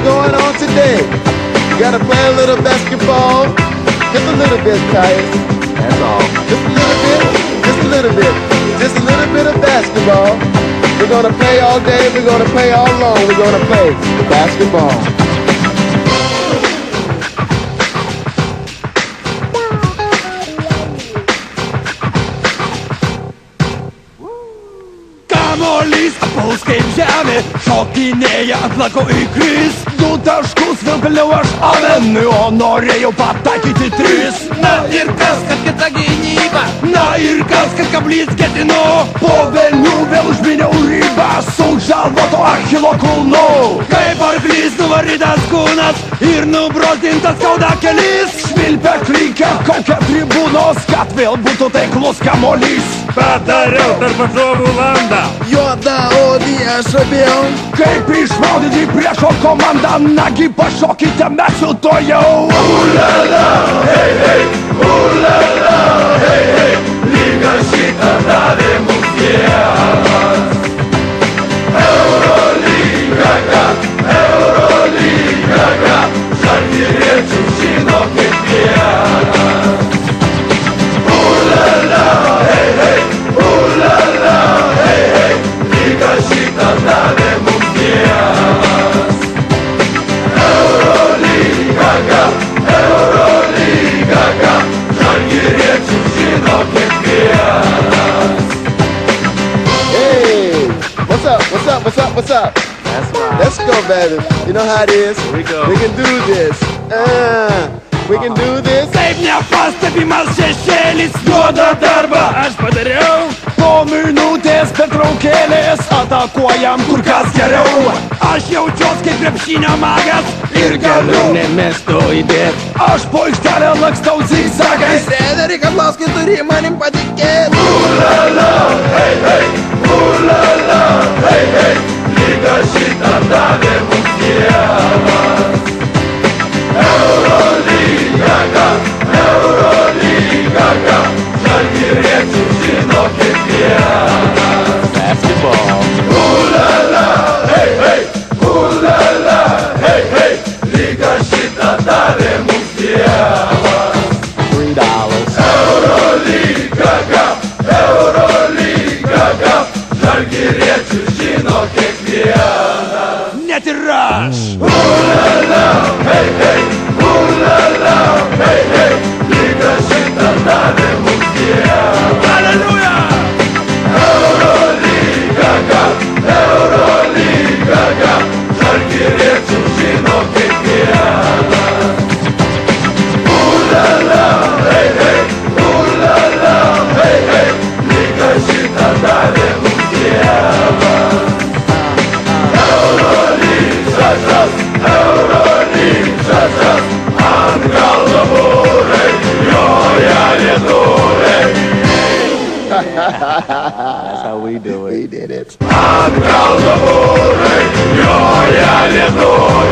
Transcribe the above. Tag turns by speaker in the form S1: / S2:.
S1: going on today. You gotta play a little basketball, just a little bit, Tyus. That's all. Just a little bit, just a little bit. Just a little bit of basketball. We're gonna play all day, we're gonna play all long, we're gonna play basketball.
S2: Kamuolys puls kaip žemė, šokinėja ant lako įkris. Du taškus vilpeliau aš Alenui, o norėjau pataikyti 3. Na ir kas, kad kita gynyba, na ir kas, kad kablys ketinu. Po velnių vėl užminiau ribą su žalvoto Achilo kulnu. Kaip arklys nuvarytas kūnas ir nubrozdintas kaudakelis. Švilpia klykia kaukia tribūnos, kad vėl būtų taiklus kamuolys.
S3: Padariau per varžovų landą.
S1: Juodaodį aš abėjau.
S2: Kaip išmaudyti priešo komandą, nagi pašokite mes su to jau. Ulala, hei, hei, ulala, hei, hei, lyga šitą davė mums Dievas. Eurolyga, žalgiriečių žino kiekvienas. Ulala, hei, hei, ulala, hei, hei, lyga šitą davė mums Dievas. Eurolyga, žalgiriečių žino kiekvienas.
S1: Hey, what's up, what's up, what's up, what's up?
S3: That's right.
S1: Let's go, baby. You know how it is.
S3: Here we go.
S1: We can do this. We can do this.
S2: Taip nepastebimas šešėlis, duoda darbą aš padariau. Po minutės pertraukėlės atakuojam kur kas geriau. Aš jaučiuos kaip krepšinio magas ir galiu nemesto įdėt. Aš po aikštelę lakstau zigzagais.
S1: Treneri Kazlauskai turi manim patikėt.
S2: Ulala, hei, hei, ulala, hei, hei, lyga šitą davė mums Dievas. Eurolyga, žalgiriečių žino kiekvienas.
S3: Basketball.
S2: Ulala, hei, hei, ulala, hei, hei, lyga šitą davė mums Dievas.
S3: $3.
S2: Eurolyga, žalgiriečių žino kiekvienas. Net ir aš. Ulala, hei, hei, ulala, hei, hei, lyga šitą davė mums Dievas. Alleluja! Eurolyga, žalgiriečių žino kiekvienas. Ulala, hei, hei, ulala, hei, hei, lyga šitą davė mums Dievas. Eurolyga, ant kalno būrai, joja lietuviai.
S3: That's how we do it.
S1: We did it.
S2: Ant kalno būrai, joja lietuviai.